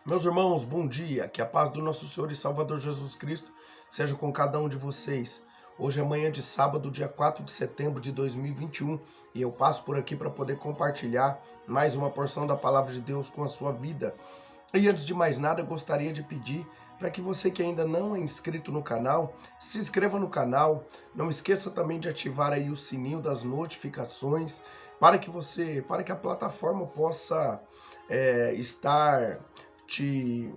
Meus irmãos, bom dia. Que a paz do nosso Senhor e Salvador Jesus Cristo seja com cada um de vocês. Hoje é manhã de sábado, dia 4 de setembro de 2021, e eu passo por aqui para poder compartilhar mais uma porção da palavra de Deus com a sua vida. E antes de mais nada, eu gostaria de pedir para que você que ainda não é inscrito no canal, se inscreva no canal. Não esqueça também de ativar aí o sininho das notificações para que a plataforma possa estar te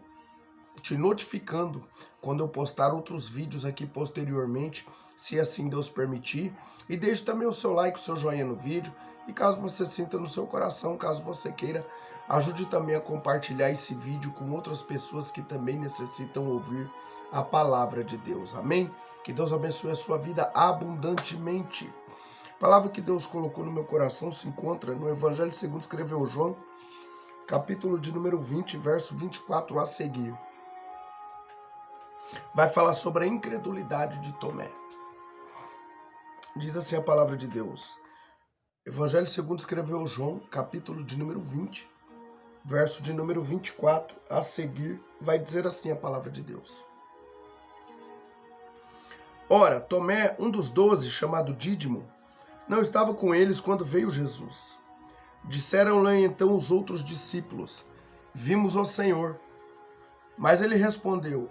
notificando quando eu postar outros vídeos aqui posteriormente, se assim Deus permitir. E deixe também o seu like, o seu joinha no vídeo. E caso você sinta no seu coração, caso você queira, ajude também a compartilhar esse vídeo com outras pessoas que também necessitam ouvir a palavra de Deus. Amém? Que Deus abençoe a sua vida abundantemente. A palavra que Deus colocou no meu coração se encontra no Evangelho segundo escreveu João, capítulo de número 20, verso 24 a seguir. Vai falar sobre a incredulidade de Tomé. Diz assim a palavra de Deus. Evangelho segundo escreveu João, capítulo de número 20, verso de número 24 a seguir. Vai dizer assim a palavra de Deus. Ora, Tomé, um dos 12, chamado Dídimo, não estava com eles quando veio Jesus. Disseram-lhe então os outros discípulos: vimos o Senhor. Mas ele respondeu: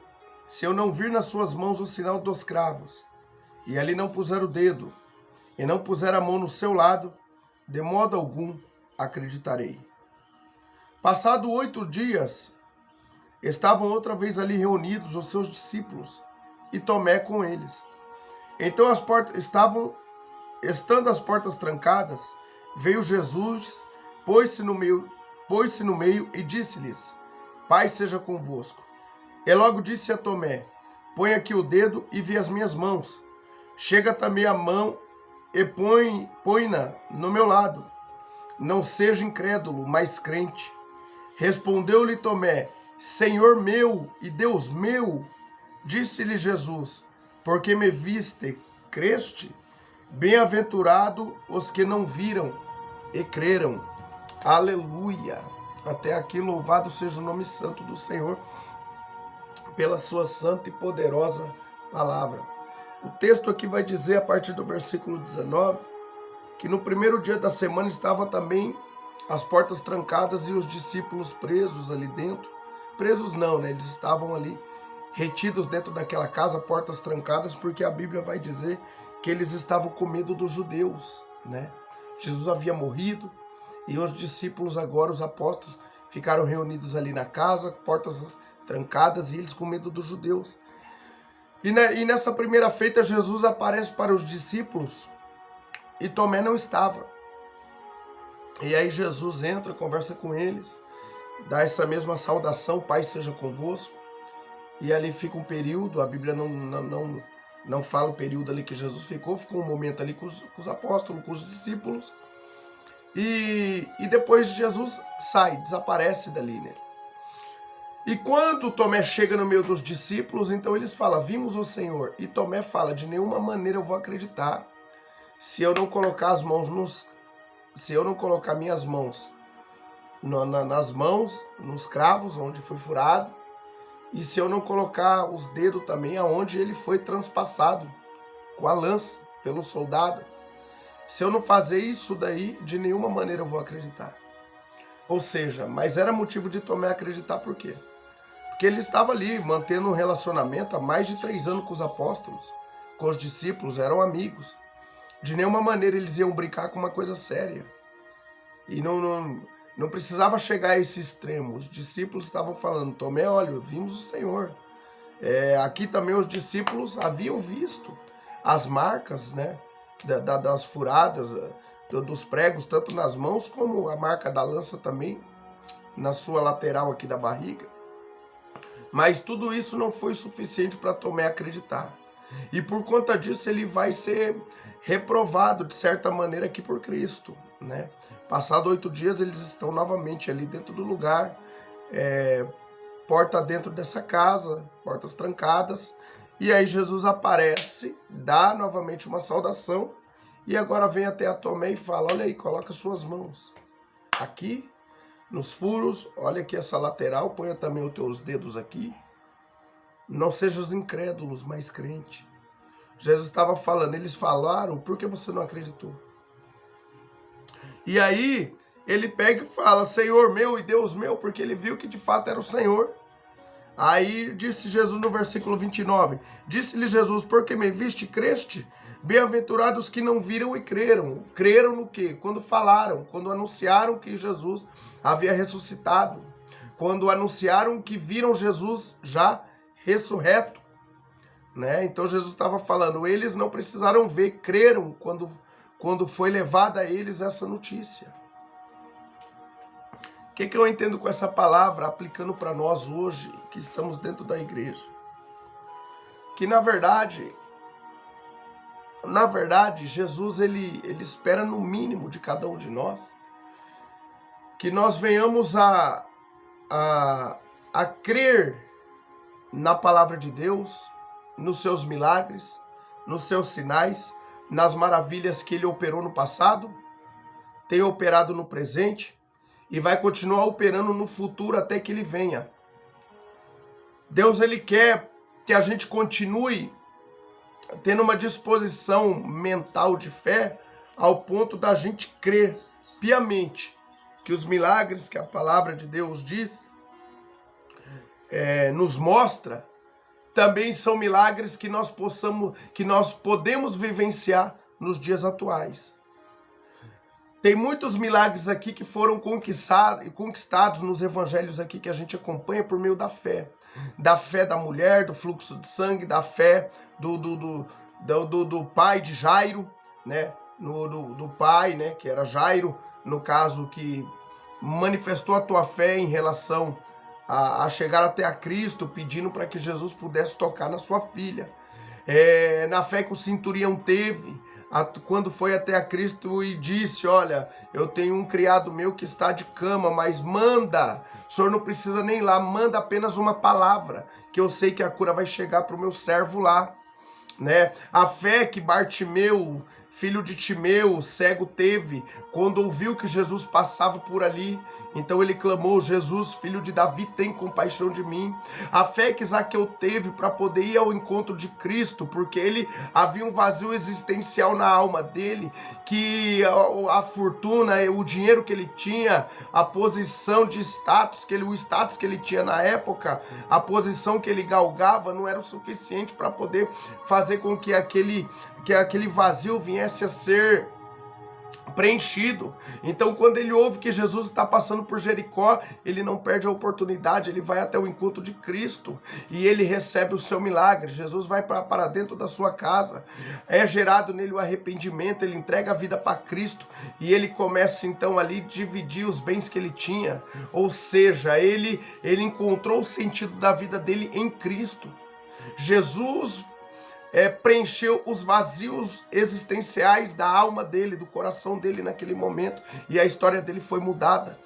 se eu não vir nas suas mãos o sinal dos cravos, e ali não puser o dedo, e não puser a mão no seu lado, de modo algum acreditarei. Passado 8 dias, estavam outra vez ali reunidos os seus discípulos, e Tomé com eles. Então estando as portas trancadas, veio Jesus, pôs-se no meio e disse-lhes: Pai seja convosco. E logo disse a Tomé: põe aqui o dedo e vê as minhas mãos. Chega também a mão e põe-na no meu lado. Não seja incrédulo, mas crente. Respondeu-lhe Tomé: Senhor meu e Deus meu. Disse-lhe Jesus: porque me viste, creste? Bem-aventurado os que não viram e creram. Aleluia! Até aqui louvado seja o nome santo do Senhor pela sua santa e poderosa palavra. O texto aqui vai dizer, a partir do versículo 19, que no primeiro dia da semana estava também as portas trancadas e os discípulos presos ali dentro. Presos não, né? Eles estavam ali retidos dentro daquela casa, portas trancadas, porque a Bíblia vai dizer que eles estavam com medo dos judeus, né? Jesus havia morrido e os discípulos agora, os apóstolos, ficaram reunidos ali na casa, portas trancadas, e eles com medo dos judeus. E nessa primeira feita, Jesus aparece para os discípulos e Tomé não estava. E aí Jesus entra, conversa com eles, dá essa mesma saudação: Pai seja convosco. E ali fica um período, a Bíblia não fala o período ali que Jesus ficou um momento ali com os apóstolos, com os discípulos. E depois Jesus sai, desaparece dali, né? E quando Tomé chega no meio dos discípulos, então eles falam: vimos o Senhor. E Tomé fala: de nenhuma maneira eu vou acreditar se eu não colocar minhas mãos nas mãos, nos cravos onde foi furado, e se eu não colocar os dedos também aonde ele foi transpassado com a lança pelo soldado. Se eu não fazer isso daí, de nenhuma maneira eu vou acreditar. Ou seja, mas era motivo de Tomé acreditar por quê? Porque ele estava ali mantendo um relacionamento há mais de 3 anos com os apóstolos, com os discípulos, eram amigos. De nenhuma maneira eles iam brincar com uma coisa séria. E não precisava chegar a esse extremo. Os discípulos estavam falando: Tomé, olha, vimos o Senhor. Aqui também os discípulos haviam visto as marcas, né, das furadas, dos pregos, tanto nas mãos como a marca da lança também, na sua lateral aqui da barriga. Mas tudo isso não foi suficiente para Tomé acreditar. E por conta disso ele vai ser reprovado de certa maneira aqui por Cristo, né? Passado 8 dias eles estão novamente ali dentro do lugar, porta dentro dessa casa, portas trancadas. E aí Jesus aparece, dá novamente uma saudação e agora vem até a Tomé e fala: olha aí, coloca suas mãos aqui nos furos, olha aqui essa lateral, ponha também os teus dedos aqui. Não sejas incrédulos, mas crente. Jesus estava falando, eles falaram, por que você não acreditou? E aí, ele pega e fala, Senhor meu e Deus meu, porque ele viu que de fato era o Senhor. Aí disse Jesus no versículo 29, disse-lhe Jesus, porque me viste e creste? Bem-aventurados que não viram e creram. Creram no quê? Quando falaram, quando anunciaram que Jesus havia ressuscitado. Quando anunciaram que viram Jesus já ressurreto. Né? Então Jesus estava falando, eles não precisaram ver, creram quando foi levada a eles essa notícia. O que eu entendo com essa palavra, aplicando para nós hoje, que estamos dentro da igreja? Que na verdade, Jesus ele espera no mínimo de cada um de nós, que nós venhamos a crer na palavra de Deus, nos seus milagres, nos seus sinais, nas maravilhas que ele operou no passado, tem operado no presente e vai continuar operando no futuro até que ele venha. Deus ele quer que a gente continue tendo uma disposição mental de fé ao ponto da gente crer piamente que os milagres que a palavra de Deus diz, nos mostra, também são milagres que nós podemos vivenciar nos dias atuais. Tem muitos milagres aqui que foram conquistados nos evangelhos aqui que a gente acompanha por meio da fé. Da fé da mulher, do fluxo de sangue, da fé do pai de Jairo, né? Do pai, né? Que era Jairo, no caso, que manifestou a tua fé em relação a chegar até a Cristo, pedindo para que Jesus pudesse tocar na sua filha. Na fé que o centurião teve, quando foi até a Cristo e disse, olha, eu tenho um criado meu que está de cama, mas manda, o senhor não precisa nem ir lá, manda apenas uma palavra, que eu sei que a cura vai chegar para o meu servo lá. Né? A fé que Bartimeu, filho de Timeu, cego, teve quando ouviu que Jesus passava por ali. Então ele clamou, Jesus, filho de Davi, tem compaixão de mim. A fé que Zaqueu teve para poder ir ao encontro de Cristo, porque ele havia um vazio existencial na alma dele, que a fortuna, o dinheiro que ele tinha, a posição de status, o status que ele tinha na época, a posição que ele galgava não era o suficiente para poder fazer com que aquele vazio viesse a ser preenchido. Então, quando ele ouve que Jesus está passando por Jericó, ele não perde a oportunidade, ele vai até o encontro de Cristo e ele recebe o seu milagre. Jesus vai para dentro da sua casa, é gerado nele o arrependimento, ele entrega a vida para Cristo e ele começa então ali dividir os bens que ele tinha, ou seja, ele encontrou o sentido da vida dele em Cristo. Jesus preencheu os vazios existenciais da alma dele, do coração dele naquele momento, e a história dele foi mudada.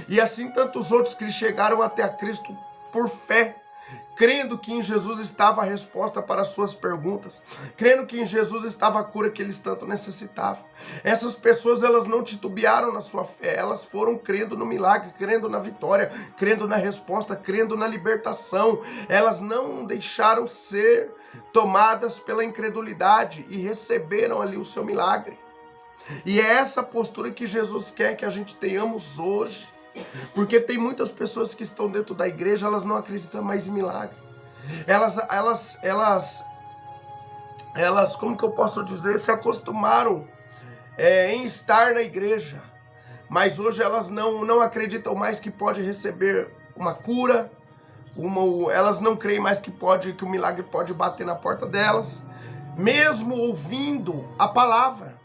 E assim tantos outros que chegaram até a Cristo por fé, crendo que em Jesus estava a resposta para as suas perguntas, crendo que em Jesus estava a cura que eles tanto necessitavam. Essas pessoas, elas não titubearam na sua fé, elas foram crendo no milagre, crendo na vitória, crendo na resposta, crendo na libertação. Elas não deixaram ser tomadas pela incredulidade e receberam ali o seu milagre. E é essa postura que Jesus quer que a gente tenhamos hoje. Porque tem muitas pessoas que estão dentro da igreja, elas não acreditam mais em milagre. Elas, como que eu posso dizer, se acostumaram em estar na igreja. Mas hoje elas não acreditam mais que pode receber uma cura. Elas não creem mais que o milagre pode bater na porta delas. Mesmo ouvindo a palavra.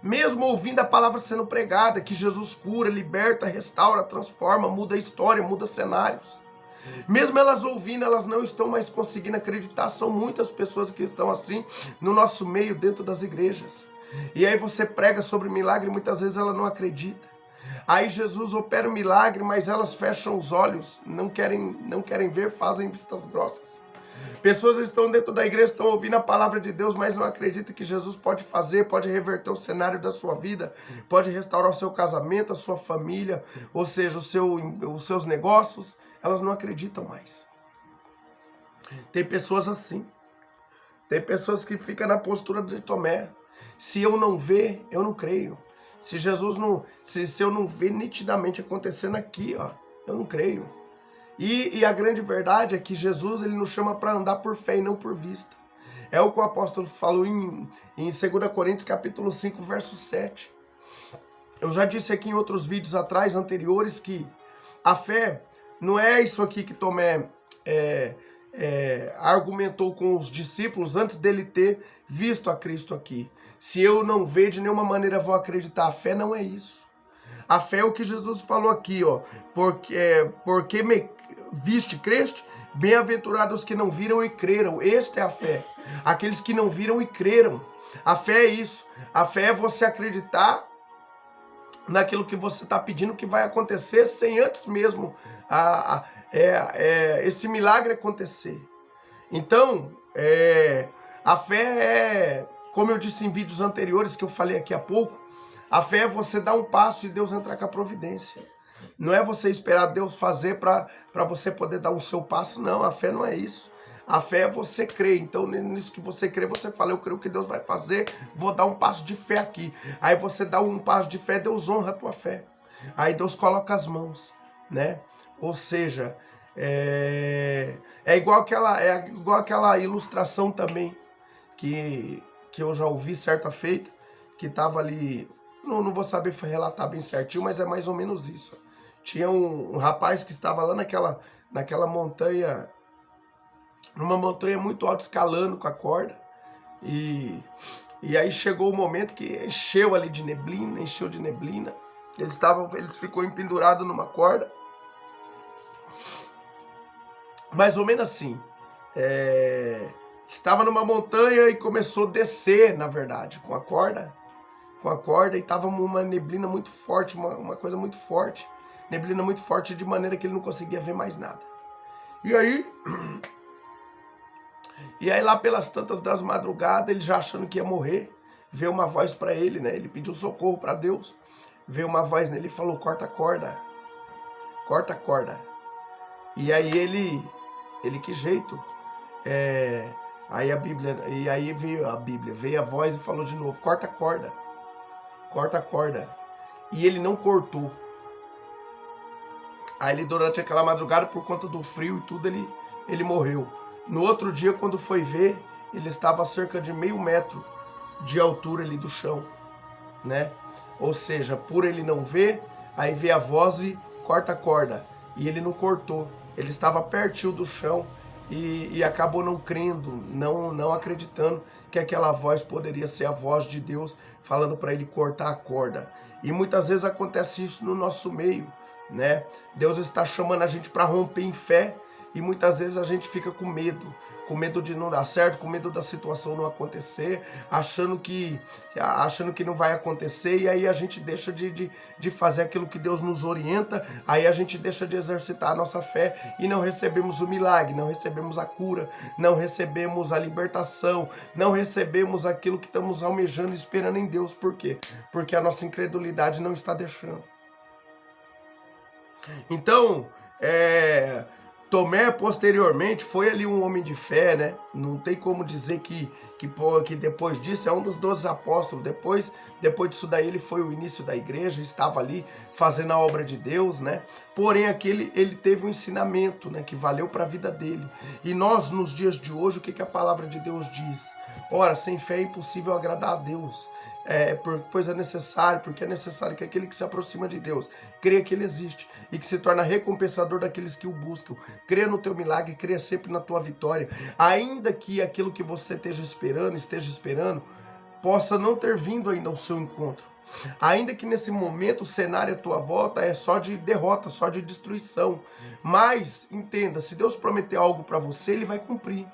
Mesmo ouvindo a palavra sendo pregada, que Jesus cura, liberta, restaura, transforma, muda a história, muda cenários. Mesmo elas ouvindo, elas não estão mais conseguindo acreditar. São muitas pessoas que estão assim no nosso meio, dentro das igrejas. E aí você prega sobre milagre e muitas vezes ela não acredita. Aí Jesus opera o milagre, mas elas fecham os olhos, não querem ver, fazem vistas grossas. Pessoas estão dentro da igreja, estão ouvindo a palavra de Deus, mas não acreditam que Jesus pode fazer, pode reverter o cenário da sua vida, pode restaurar o seu casamento, a sua família, ou seja, os seus negócios. Elas não acreditam mais. Tem pessoas assim. Tem pessoas que ficam na postura de Tomé. Se eu não ver, eu não creio. Se Jesus não, se eu não ver nitidamente acontecendo aqui, ó, eu não creio. E a grande verdade é que Jesus, ele nos chama para andar por fé e não por vista. É o que o apóstolo falou em 2 Coríntios capítulo 5, verso 7. Eu já disse aqui em outros vídeos atrás, anteriores, que a fé não é isso aqui que Tomé argumentou com os discípulos antes dele ter visto a Cristo aqui. Se eu não ver, de nenhuma maneira vou acreditar. A fé não é isso. A fé é o que Jesus falou aqui, ó. Porque me viste, creste? Bem-aventurados que não viram e creram. Esta é a fé. Aqueles que não viram e creram. A fé é isso. A fé é você acreditar naquilo que você está pedindo que vai acontecer sem antes mesmo esse milagre acontecer. Então, a fé é, como eu disse em vídeos anteriores que eu falei aqui há pouco, a fé é você dar um passo e Deus entrar com a providência. Não é você esperar Deus fazer para você poder dar o seu passo, não. A fé não é isso. A fé é você crer. Então, nisso que você crê, você fala, eu creio que Deus vai fazer, vou dar um passo de fé aqui. Aí você dá um passo de fé, Deus honra a tua fé. Aí Deus coloca as mãos, né? Ou seja, é igual aquela ilustração também que eu já ouvi certa feita, que estava ali, não vou saber relatar bem certinho, mas é mais ou menos isso. Tinha um rapaz que estava lá naquela montanha, numa montanha muito alta, escalando com a corda, e aí chegou o momento que encheu ali de neblina, eles ficou empendurados numa corda, mais ou menos assim, estava numa montanha e começou a descer, na verdade, com a corda, e estava uma neblina muito forte, uma coisa muito forte, neblina muito forte, de maneira que ele não conseguia ver mais nada. E aí lá pelas tantas das madrugadas, ele já achando que ia morrer, veio uma voz para ele, né? Ele pediu socorro para Deus, veio uma voz nele e falou, corta a corda. E aí ele que jeito? Aí veio a voz e falou de novo, corta a corda. E ele não cortou. Aí ele, durante aquela madrugada, por conta do frio e tudo, ele morreu. No outro dia, quando foi ver, ele estava a cerca de 0,5 metro de altura ali do chão, né? Ou seja, por ele não ver, aí veio a voz e corta a corda. E ele não cortou. Ele estava pertinho do chão e acabou não crendo, não acreditando que aquela voz poderia ser a voz de Deus falando para ele cortar a corda. E muitas vezes acontece isso no nosso meio, né? Deus está chamando a gente para romper em fé e muitas vezes a gente fica com medo de não dar certo, com medo da situação não acontecer, achando que não vai acontecer, e aí a gente deixa de fazer aquilo que Deus nos orienta, aí a gente deixa de exercitar a nossa fé e não recebemos o milagre, não recebemos a cura, não recebemos a libertação, não recebemos aquilo que estamos almejando e esperando em Deus. Por quê? Porque a nossa incredulidade não está deixando. Então, Tomé, posteriormente, foi ali um homem de fé, né? Não tem como dizer que depois disso é um dos 12 apóstolos. Depois disso daí, ele foi o início da igreja, estava ali fazendo a obra de Deus, né? Porém, ele teve um ensinamento, né? Que valeu para a vida dele. E nós, nos dias de hoje, o que a palavra de Deus diz? Ora, sem fé é impossível agradar a Deus. Pois é necessário, porque é necessário que aquele que se aproxima de Deus creia que Ele existe e que se torna recompensador daqueles que o buscam. Creia no teu milagre, creia sempre na tua vitória, ainda que aquilo que você esteja esperando, possa não ter vindo ainda ao seu encontro. Ainda que nesse momento o cenário à tua volta é só de derrota, só de destruição. Mas entenda, se Deus prometeu algo para você, Ele vai cumprir.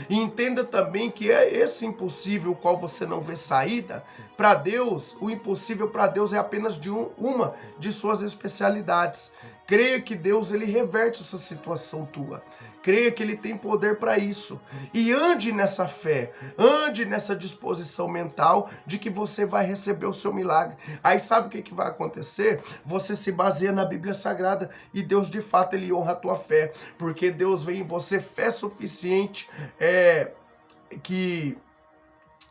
E entenda também que esse impossível, o qual você não vê saída, para Deus, o impossível para Deus é apenas uma de suas especialidades, Creia que Deus, ele reverte essa situação tua. Creia que ele tem poder para isso. E ande nessa fé, ande nessa disposição mental de que você vai receber o seu milagre. Aí sabe o que vai acontecer? Você se baseia na Bíblia Sagrada e Deus, de fato, ele honra a tua fé. Porque Deus vê em você fé suficiente,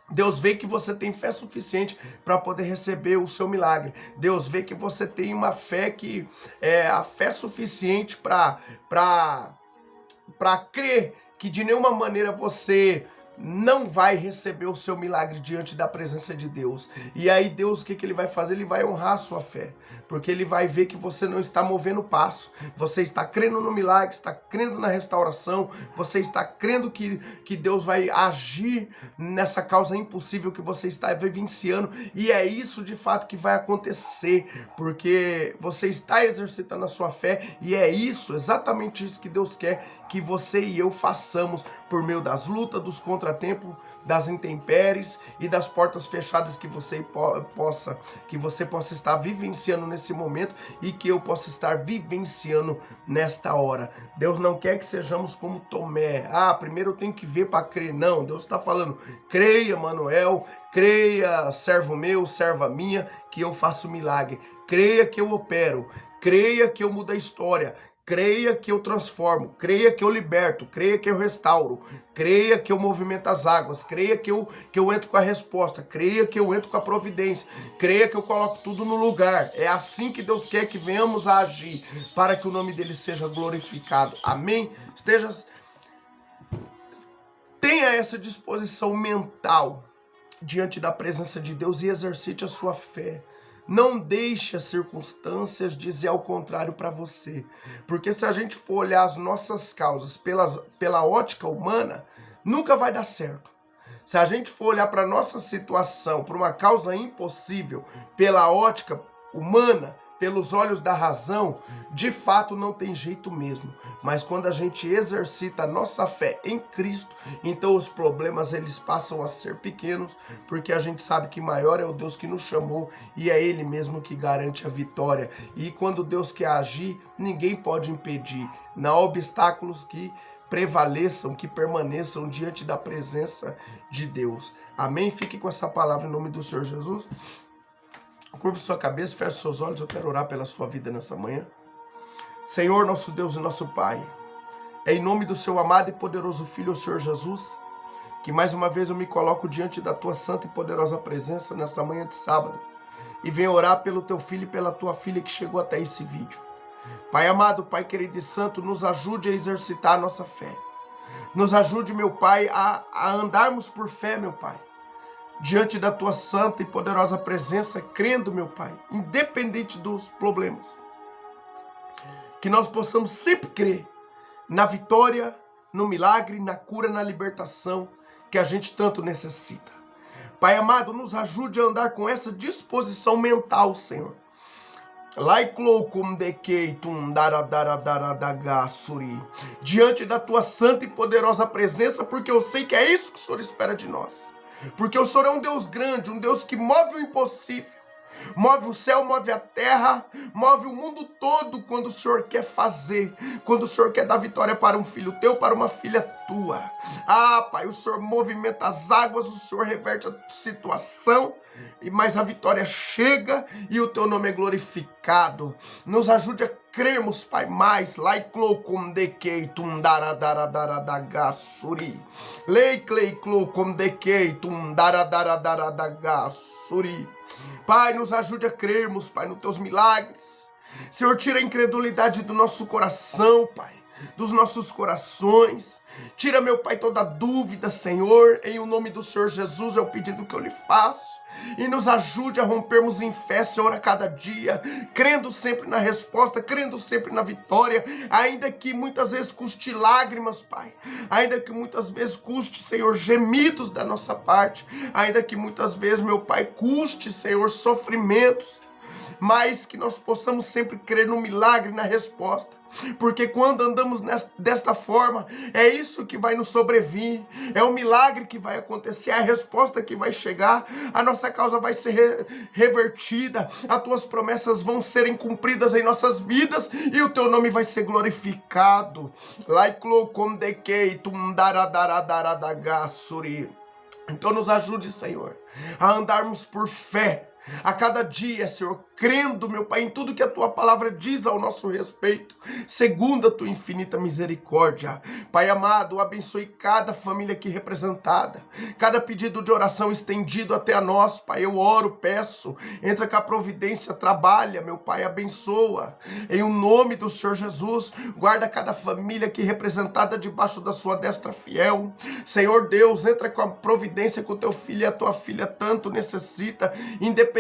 Deus vê que você tem fé suficiente para poder receber o seu milagre. Deus vê que você tem uma fé que é a fé suficiente para crer que de nenhuma maneira você não vai receber o seu milagre diante da presença de Deus. E aí Deus, o que ele vai fazer? Ele vai honrar a sua fé, porque ele vai ver que você não está movendo passo, você está crendo no milagre, está crendo na restauração, você está crendo que Deus vai agir nessa causa impossível que você está vivenciando, e é isso de fato que vai acontecer, porque você está exercitando a sua fé, e é isso, exatamente isso que Deus quer que você e eu façamos por meio das lutas, dos contratempos, das intempéries e das portas fechadas que você possa estar vivenciando nesse momento e que eu possa estar vivenciando nesta hora. Deus não quer que sejamos como Tomé. Primeiro eu tenho que ver para crer. Não, Deus está falando, creia, Manuel, creia, servo meu, serva minha, que eu faço milagre. Creia que eu opero, creia que eu mudo a história, creia que eu transformo, creia que eu liberto, creia que eu restauro, creia que eu movimento as águas, creia que eu entro com a resposta, creia que eu entro com a providência, creia que eu coloco tudo no lugar. É assim que Deus quer que venhamos a agir, para que o nome dele seja glorificado. Amém? Tenha essa disposição mental diante da presença de Deus e exercite a sua fé. Não deixe as circunstâncias dizer ao contrário para você. Porque se a gente for olhar as nossas causas pela ótica humana, nunca vai dar certo. Se a gente for olhar para a nossa situação, por uma causa impossível, pela ótica humana, pelos olhos da razão, de fato não tem jeito mesmo. Mas quando a gente exercita a nossa fé em Cristo, então os problemas eles passam a ser pequenos, porque a gente sabe que maior é o Deus que nos chamou e é Ele mesmo que garante a vitória. E quando Deus quer agir, ninguém pode impedir. Não há obstáculos que prevaleçam, que permaneçam diante da presença de Deus. Amém? Fique com essa palavra em nome do Senhor Jesus. Curva sua cabeça, feche seus olhos, eu quero orar pela sua vida nessa manhã. Senhor, nosso Deus e nosso Pai, é em nome do seu amado e poderoso Filho, o Senhor Jesus, que mais uma vez eu me coloco diante da tua santa e poderosa presença nessa manhã de sábado e venho orar pelo teu filho e pela tua filha que chegou até esse vídeo. Pai amado, Pai querido e santo, nos ajude a exercitar a nossa fé. Nos ajude, meu Pai, a andarmos por fé, meu Pai, diante da tua santa e poderosa presença, crendo, meu Pai, independente dos problemas, que nós possamos sempre crer na vitória, no milagre, na cura, na libertação que a gente tanto necessita. Pai amado, nos ajude a andar com essa disposição mental, Senhor. Diante da tua santa e poderosa presença, porque eu sei que é isso que o Senhor espera de nós. Porque o Senhor é um Deus grande, um Deus que move o impossível, move o céu, move a terra, move o mundo todo quando o Senhor quer fazer, quando o Senhor quer dar vitória para um filho teu, para uma filha tua. Pai, o Senhor movimenta as águas, o Senhor reverte a situação, mas a vitória chega e o teu nome é glorificado. Nos ajude a cremos, Pai, mais. Pai, nos ajude a crermos, Pai, nos teus milagres. Senhor, tira a incredulidade do nosso coração, Pai, dos nossos corações. Tira, meu Pai, toda dúvida, Senhor. Em o nome do Senhor Jesus é o pedido que eu lhe faço. E nos ajude a rompermos em fé, Senhor, a cada dia, crendo sempre na resposta, crendo sempre na vitória, ainda que muitas vezes custe lágrimas, Pai, ainda que muitas vezes custe, Senhor, gemidos da nossa parte, ainda que muitas vezes, meu Pai, custe, Senhor, sofrimentos. mas que nós possamos sempre crer no milagre, na resposta. Porque quando andamos desta forma, é isso que vai nos sobrevir, é o milagre que vai acontecer, é a resposta que vai chegar, a nossa causa vai ser revertida, as tuas promessas vão serem cumpridas em nossas vidas e o teu nome vai ser glorificado. Então nos ajude, Senhor, a andarmos por fé, a cada dia, Senhor, crendo, meu Pai, em tudo que a Tua palavra diz ao nosso respeito, segundo a Tua infinita misericórdia. Pai amado, abençoe cada família aqui representada, cada pedido de oração estendido até a nós, Pai. Eu oro, peço, entra com a providência, trabalha, meu Pai, abençoa. Em o nome do Senhor Jesus, guarda cada família aqui representada debaixo da Sua destra fiel. Senhor Deus, entra com a providência que o Teu filho e a Tua filha tanto necessita, independente,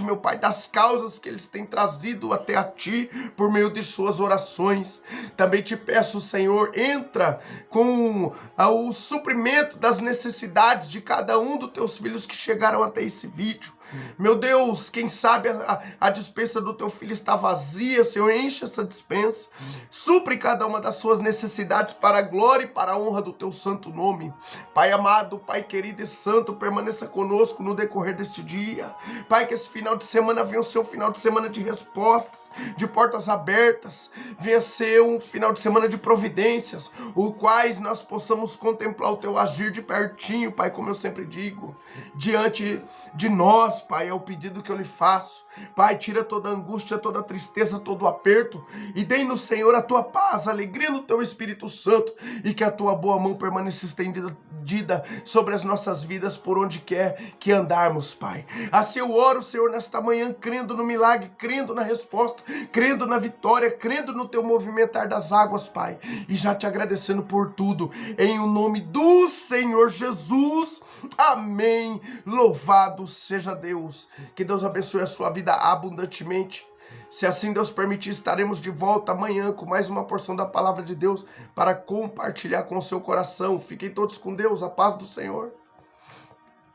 meu Pai, das causas que eles têm trazido até a Ti por meio de suas orações. Também te peço, Senhor, entra com o suprimento das necessidades de cada um dos Teus filhos que chegaram até esse vídeo. Meu Deus, quem sabe a despensa do teu filho está vazia, Senhor, enche essa despensa, supre cada uma das suas necessidades para a glória e para a honra do teu santo nome. Pai amado, Pai querido e santo, permaneça conosco no decorrer deste dia. Pai, que esse final de semana venha ser um final de semana de respostas, de portas abertas, venha ser um final de semana de providências, os quais nós possamos contemplar o teu agir de pertinho, Pai, como eu sempre digo, diante de nós, Pai, é o pedido que eu lhe faço. Pai, tira toda a angústia, toda a tristeza, todo o aperto e dê-nos, Senhor, a tua paz, a alegria no teu Espírito Santo e que a tua boa mão permaneça estendida sobre as nossas vidas por onde quer que andarmos, Pai. Assim eu oro, Senhor, nesta manhã, crendo no milagre, crendo na resposta, crendo na vitória, crendo no teu movimentar das águas, Pai, e já te agradecendo por tudo, em o nome do Senhor Jesus, amém. Louvado seja Deus. Que Deus abençoe a sua vida abundantemente. Se assim Deus permitir, estaremos de volta amanhã com mais uma porção da palavra de Deus para compartilhar com o seu coração. Fiquem todos com Deus, a paz do Senhor.